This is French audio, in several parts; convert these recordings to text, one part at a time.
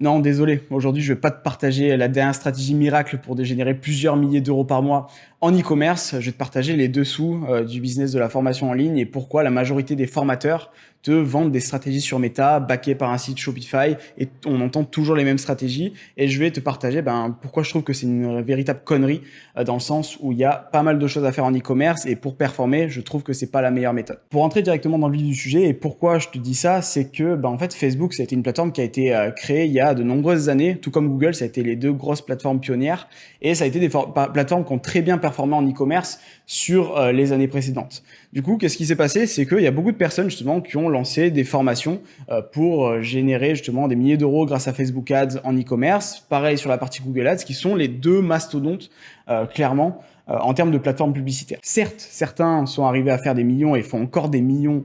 Non, désolé. Aujourd'hui, je vais pas te partager la dernière stratégie miracle pour générer plusieurs milliers d'euros par mois en e-commerce. Je vais te partager les dessous du business de la formation en ligne et pourquoi la majorité des formateurs te vendent des stratégies sur Meta, backées par un site Shopify, et on entend toujours les mêmes stratégies. Et je vais te partager pourquoi je trouve que c'est une véritable connerie, dans le sens où il y a pas mal de choses à faire en e-commerce, et pour performer, je trouve que c'est pas la meilleure méthode. Pour entrer directement dans le vif du sujet, et pourquoi je te dis ça, c'est que en fait Facebook, ça a été une plateforme qui a été créée il y a de nombreuses années, tout comme Google, ça a été les deux grosses plateformes pionnières, et ça a été des plateformes qui ont très bien performé en e-commerce sur les années précédentes. Du coup, qu'est-ce qui s'est passé? C'est qu'il y a beaucoup de personnes justement qui ont lancé des formations pour générer justement des milliers d'euros grâce à Facebook Ads en e-commerce. Pareil sur la partie Google Ads, qui sont les deux mastodontes clairement en termes de plateformes publicitaires. Certes, certains sont arrivés à faire des millions et font encore des millions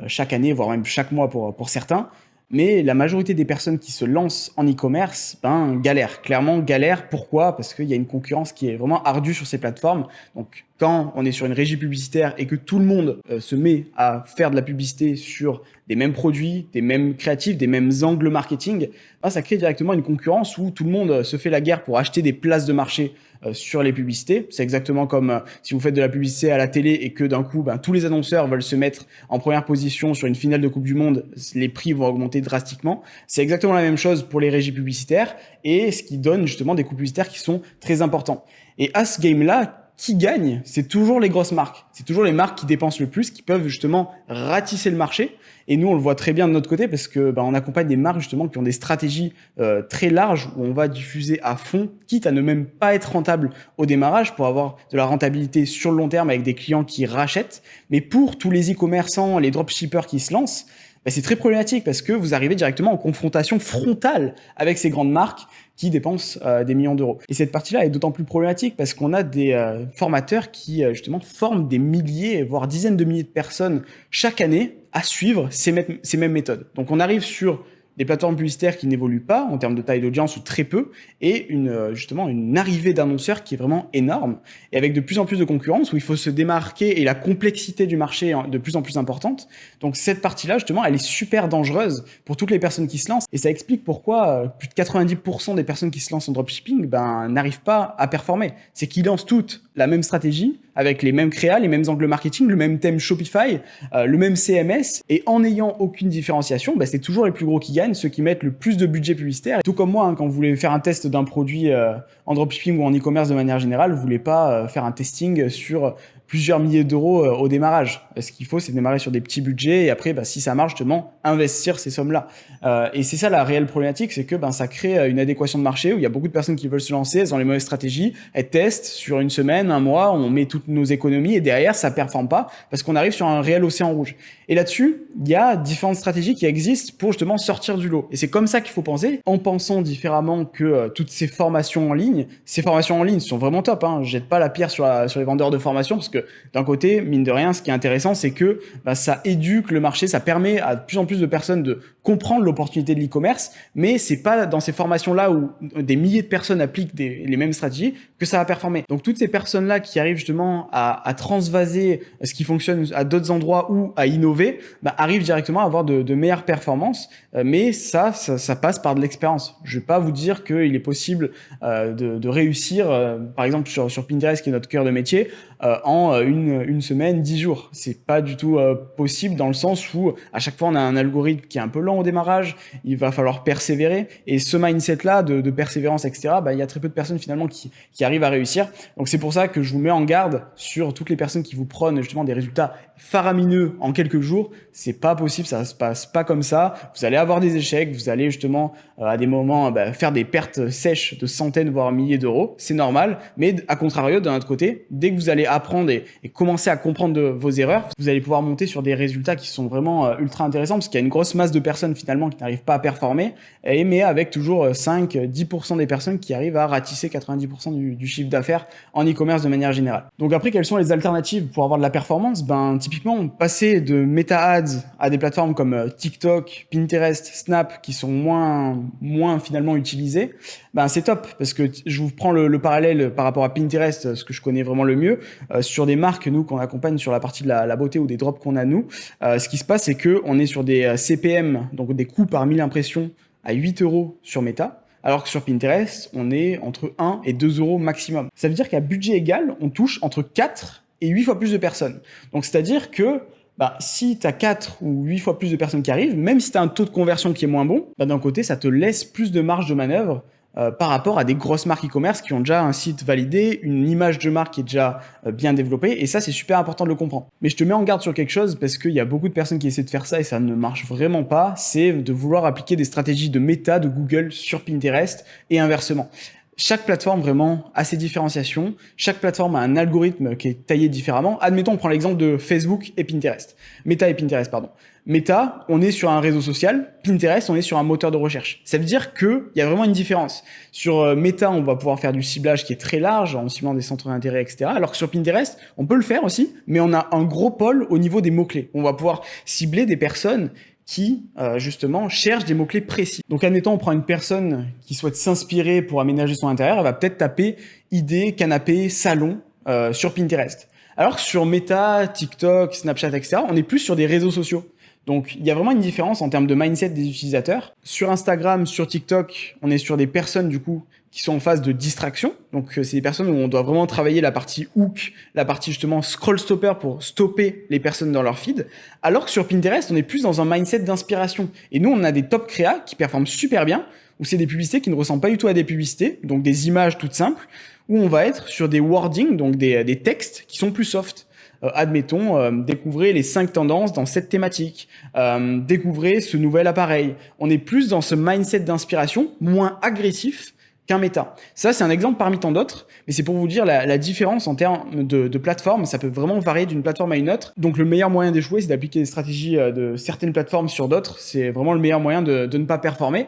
chaque année, voire même chaque mois pour certains. Mais la majorité des personnes qui se lancent en e-commerce, galèrent. Clairement, galèrent. Pourquoi? Parce qu'il y a une concurrence qui est vraiment ardue sur ces plateformes. Donc, quand on est sur une régie publicitaire et que tout le monde se met à faire de la publicité sur des mêmes produits, des mêmes créatifs, des mêmes angles marketing, ça crée directement une concurrence où tout le monde se fait la guerre pour acheter des places de marché sur les publicités. C'est exactement comme si vous faites de la publicité à la télé et que d'un coup, tous les annonceurs veulent se mettre en première position sur une finale de Coupe du Monde, les prix vont augmenter drastiquement. C'est exactement la même chose pour les régies publicitaires, et ce qui donne justement des coûts publicitaires qui sont très importants. Et à ce game-là, qui gagne? C'est toujours les grosses marques. C'est toujours les marques qui dépensent le plus, qui peuvent justement ratisser le marché. Et nous, on le voit très bien de notre côté parce que on accompagne des marques justement qui ont des stratégies très larges où on va diffuser à fond, quitte à ne même pas être rentable au démarrage pour avoir de la rentabilité sur le long terme avec des clients qui rachètent. Mais pour tous les e-commerçants, les dropshippers qui se lancent, c'est très problématique parce que vous arrivez directement en confrontation frontale avec ces grandes marques qui dépensent des millions d'euros. Et cette partie-là est d'autant plus problématique parce qu'on a des formateurs qui justement forment des milliers, voire dizaines de milliers de personnes chaque année à suivre ces mêmes méthodes. Donc on arrive sur des plateformes publicitaires qui n'évoluent pas en termes de taille d'audience ou très peu, et justement une arrivée d'annonceurs qui est vraiment énorme, et avec de plus en plus de concurrence où il faut se démarquer et la complexité du marché est de plus en plus importante. Donc cette partie-là, justement, elle est super dangereuse pour toutes les personnes qui se lancent, et ça explique pourquoi plus de 90% des personnes qui se lancent en dropshipping n'arrivent pas à performer. C'est qu'ils lancent toutes la même stratégie, avec les mêmes créas, les mêmes angles marketing, le même thème Shopify, le même CMS, et en n'ayant aucune différenciation, c'est toujours les plus gros qui gagnent, ceux qui mettent le plus de budget publicitaire. Tout comme moi, quand vous voulez faire un test d'un produit en dropshipping ou en e-commerce de manière générale, vous voulez pas faire un testing sur plusieurs milliers d'euros au démarrage. Ce qu'il faut, c'est démarrer sur des petits budgets et après, si ça marche, justement, investir ces sommes-là. Et c'est ça la réelle problématique, c'est que ça crée une adéquation de marché où il y a beaucoup de personnes qui veulent se lancer, elles ont les mauvaises stratégies, elles testent sur une semaine, un mois, on met toutes nos économies et derrière, ça performe pas parce qu'on arrive sur un réel océan rouge. Et là-dessus, il y a différentes stratégies qui existent pour justement sortir du lot. Et c'est comme ça qu'il faut penser, en pensant différemment que toutes ces formations en ligne sont vraiment top. Je jette pas la pierre sur les vendeurs de formation parce que d'un côté, mine de rien, ce qui est intéressant, c'est que ça éduque le marché, ça permet à de plus en plus de personnes de comprendre l'opportunité de l'e-commerce, mais c'est pas dans ces formations-là où des milliers de personnes appliquent les mêmes stratégies que ça va performer. Donc toutes ces personnes-là qui arrivent justement à transvaser ce qui fonctionne à d'autres endroits ou à innover, arrivent directement à avoir de meilleures performances, mais ça passe par de l'expérience. Je vais pas vous dire qu'il est possible de réussir, par exemple sur Pinterest, qui est notre cœur de métier, en une semaine, 10 jours. C'est pas du tout possible dans le sens où à chaque fois on a un algorithme qui est un peu lent au démarrage, il va falloir persévérer, et ce mindset-là de persévérance, etc., il y a très peu de personnes finalement qui arrivent à réussir. Donc c'est pour ça que je vous mets en garde sur toutes les personnes qui vous prônent justement des résultats faramineux en quelques jours. C'est pas possible, ça se passe pas comme ça. Vous allez avoir des échecs, vous allez justement à des moments faire des pertes sèches de centaines voire milliers d'euros, c'est normal, mais à contrario, de notre côté, dès que vous allez apprendre et commencer à comprendre vos erreurs, vous allez pouvoir monter sur des résultats qui sont vraiment ultra intéressants, parce qu'il y a une grosse masse de personnes finalement qui n'arrivent pas à performer, mais avec toujours 5-10% des personnes qui arrivent à ratisser 90% du chiffre d'affaires en e-commerce de manière générale. Donc après, quelles sont les alternatives pour avoir de la performance? Typiquement, passer de Meta Ads à des plateformes comme TikTok, Pinterest, Snap, qui sont moins finalement utilisées, c'est top, parce que je vous prends le parallèle par rapport à Pinterest, ce que je connais vraiment le mieux, sur des marques, nous, qu'on accompagne sur la partie de la beauté ou des drops qu'on a, nous. Ce qui se passe, c'est que on est sur des CPM, donc des coûts par 1000 impressions, à 8 euros sur Meta, alors que sur Pinterest, on est entre 1 et 2 euros maximum. Ça veut dire qu'à budget égal, on touche entre 4 et 8 fois plus de personnes. Donc, c'est-à-dire que si tu as 4 ou 8 fois plus de personnes qui arrivent, même si tu as un taux de conversion qui est moins bon, d'un côté, ça te laisse plus de marge de manœuvre par rapport à des grosses marques e-commerce qui ont déjà un site validé, une image de marque qui est déjà bien développée, et ça, c'est super important de le comprendre. Mais je te mets en garde sur quelque chose, parce qu'il y a beaucoup de personnes qui essaient de faire ça et ça ne marche vraiment pas, c'est de vouloir appliquer des stratégies de méta de Google sur Pinterest et inversement. Chaque plateforme vraiment a ses différenciations. Chaque plateforme a un algorithme qui est taillé différemment. Admettons, on prend l'exemple de Facebook et Pinterest. Meta et Pinterest, pardon. Meta, on est sur un réseau social. Pinterest, on est sur un moteur de recherche. Ça veut dire qu'il y a vraiment une différence. Sur Meta, on va pouvoir faire du ciblage qui est très large en ciblant des centres d'intérêt, etc. Alors que sur Pinterest, on peut le faire aussi, mais on a un gros pôle au niveau des mots-clés. On va pouvoir cibler des personnes qui, justement, cherchent des mots-clés précis. Donc, admettons, on prend une personne qui souhaite s'inspirer pour aménager son intérieur, elle va peut-être taper idée, canapé, salon sur Pinterest. Alors que sur Meta, TikTok, Snapchat, etc., on est plus sur des réseaux sociaux. Donc, il y a vraiment une différence en termes de mindset des utilisateurs. Sur Instagram, sur TikTok, on est sur des personnes, du coup, qui sont en phase de distraction. Donc, c'est des personnes où on doit vraiment travailler la partie hook, la partie justement scroll stopper pour stopper les personnes dans leur feed. Alors que sur Pinterest, on est plus dans un mindset d'inspiration. Et nous, on a des top créas qui performent super bien, où c'est des publicités qui ne ressemblent pas du tout à des publicités, donc des images toutes simples, où on va être sur des wordings, donc des textes qui sont plus soft. Admettons, découvrez les 5 tendances dans cette thématique, découvrez ce nouvel appareil. On est plus dans ce mindset d'inspiration, moins agressif qu'un méta. Ça, c'est un exemple parmi tant d'autres, mais c'est pour vous dire la différence en termes de plateforme. Ça peut vraiment varier d'une plateforme à une autre. Donc, le meilleur moyen d'échouer, c'est d'appliquer des stratégies de certaines plateformes sur d'autres. C'est vraiment le meilleur moyen de ne pas performer.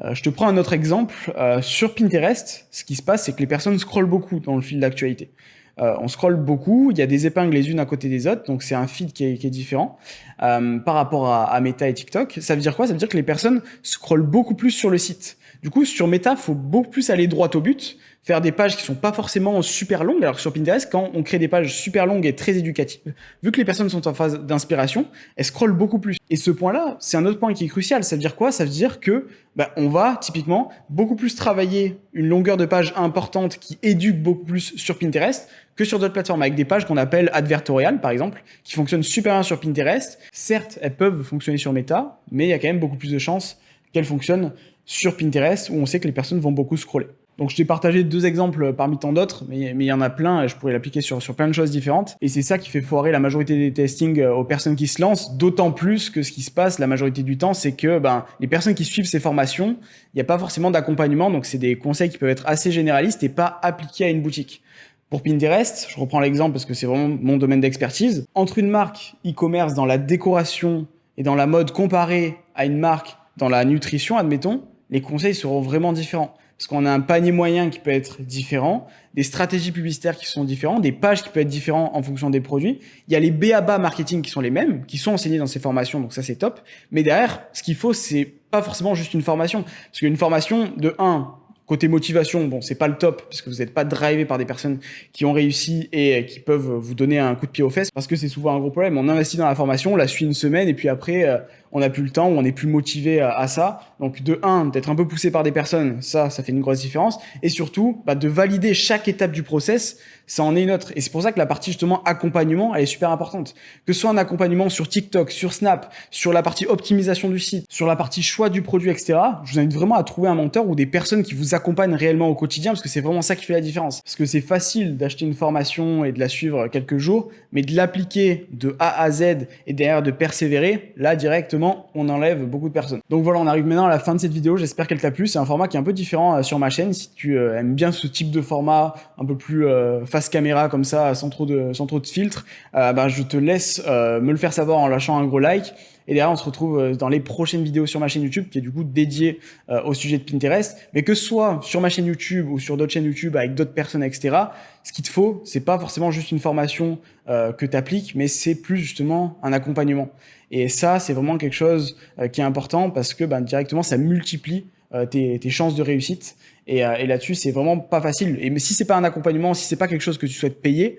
Je te prends un autre exemple. Sur Pinterest, ce qui se passe, c'est que les personnes scrollent beaucoup dans le fil d'actualité. On scrolle beaucoup, il y a des épingles les unes à côté des autres, donc c'est un feed qui est différent par rapport à Meta et TikTok. Ça veut dire quoi? Ça veut dire que les personnes scrollent beaucoup plus sur le site. Du coup, sur Meta, faut beaucoup plus aller droit au but, faire des pages qui sont pas forcément super longues, alors que sur Pinterest, quand on crée des pages super longues et très éducatives, vu que les personnes sont en phase d'inspiration, elles scrollent beaucoup plus. Et ce point-là, c'est un autre point qui est crucial. Ça veut dire quoi? Ça veut dire que on va typiquement beaucoup plus travailler une longueur de page importante qui éduque beaucoup plus sur Pinterest que sur d'autres plateformes, avec des pages qu'on appelle advertoriales, par exemple, qui fonctionnent super bien sur Pinterest. Certes, elles peuvent fonctionner sur Meta, mais il y a quand même beaucoup plus de chances qu'elles fonctionnent sur Pinterest, où on sait que les personnes vont beaucoup scroller. Donc, je t'ai partagé 2 exemples parmi tant d'autres, mais il y en a plein et je pourrais l'appliquer sur plein de choses différentes. Et c'est ça qui fait foirer la majorité des testings aux personnes qui se lancent, d'autant plus que ce qui se passe la majorité du temps, c'est que les personnes qui suivent ces formations, il n'y a pas forcément d'accompagnement, donc c'est des conseils qui peuvent être assez généralistes et pas appliqués à une boutique. Pour Pinterest, je reprends l'exemple parce que c'est vraiment mon domaine d'expertise. Entre une marque e-commerce dans la décoration et dans la mode comparée à une marque dans la nutrition, admettons, les conseils seront vraiment différents. Parce qu'on a un panier moyen qui peut être différent, des stratégies publicitaires qui sont différentes, des pages qui peuvent être différentes en fonction des produits. Il y a les B.A.B.A. marketing qui sont les mêmes, qui sont enseignés dans ces formations, donc ça c'est top. Mais derrière, ce qu'il faut, c'est pas forcément juste une formation. Parce qu'une formation, de 1, côté motivation, bon, c'est pas le top, parce que vous n'êtes pas drivé par des personnes qui ont réussi et qui peuvent vous donner un coup de pied aux fesses, parce que c'est souvent un gros problème. On investit dans la formation, on la suit une semaine, et puis après, on n'a plus le temps, ou on n'est plus motivé à ça. Donc, de 1, d'être un peu poussé par des personnes, ça fait une grosse différence. Et surtout, de valider chaque étape du process, ça en est une autre. Et c'est pour ça que la partie, justement, accompagnement, elle est super importante. Que ce soit un accompagnement sur TikTok, sur Snap, sur la partie optimisation du site, sur la partie choix du produit, etc., je vous invite vraiment à trouver un mentor ou des personnes qui vous accompagnent réellement au quotidien, parce que c'est vraiment ça qui fait la différence. Parce que c'est facile d'acheter une formation et de la suivre quelques jours, mais de l'appliquer de A à Z et derrière de persévérer, là, directement, on enlève beaucoup de personnes. Donc voilà, on arrive maintenant à la fin de cette vidéo. J'espère qu'elle t'a plu. C'est un format qui est un peu différent sur ma chaîne. Si tu aimes bien ce type de format, un peu plus face caméra comme ça, sans trop de filtres, je te laisse me le faire savoir en lâchant un gros like. Et derrière, on se retrouve dans les prochaines vidéos sur ma chaîne YouTube qui est du coup dédiée au sujet de Pinterest. Mais que ce soit sur ma chaîne YouTube ou sur d'autres chaînes YouTube avec d'autres personnes, etc., ce qu'il te faut, c'est pas forcément juste une formation que tu appliques, mais c'est plus justement un accompagnement. Et ça, c'est vraiment quelque chose qui est important parce que directement, ça multiplie tes chances de réussite. Et là-dessus, c'est vraiment pas facile. Et mais si c'est pas un accompagnement, si c'est pas quelque chose que tu souhaites payer,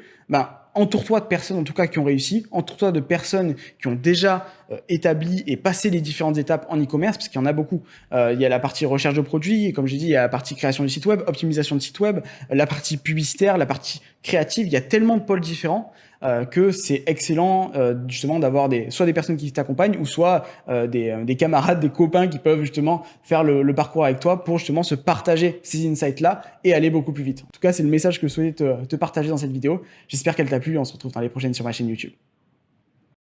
entoure-toi de personnes en tout cas qui ont réussi, entoure-toi de personnes qui ont déjà établi et passé les différentes étapes en e-commerce, parce qu'il y en a beaucoup. Il y a la partie recherche de produits, et comme j'ai dit, il y a la partie création du site web, optimisation de site web, la partie publicitaire, la partie créative. Il y a tellement de pôles différents que c'est excellent justement d'avoir soit des personnes qui t'accompagnent ou soit des camarades, des copains qui peuvent justement faire le parcours avec toi pour justement se partager ces insights-là et aller beaucoup plus vite. En tout cas, c'est le message que je souhaitais te partager dans cette vidéo. J'espère qu'elle t'a plu. On se retrouve dans les prochaines sur ma chaîne YouTube.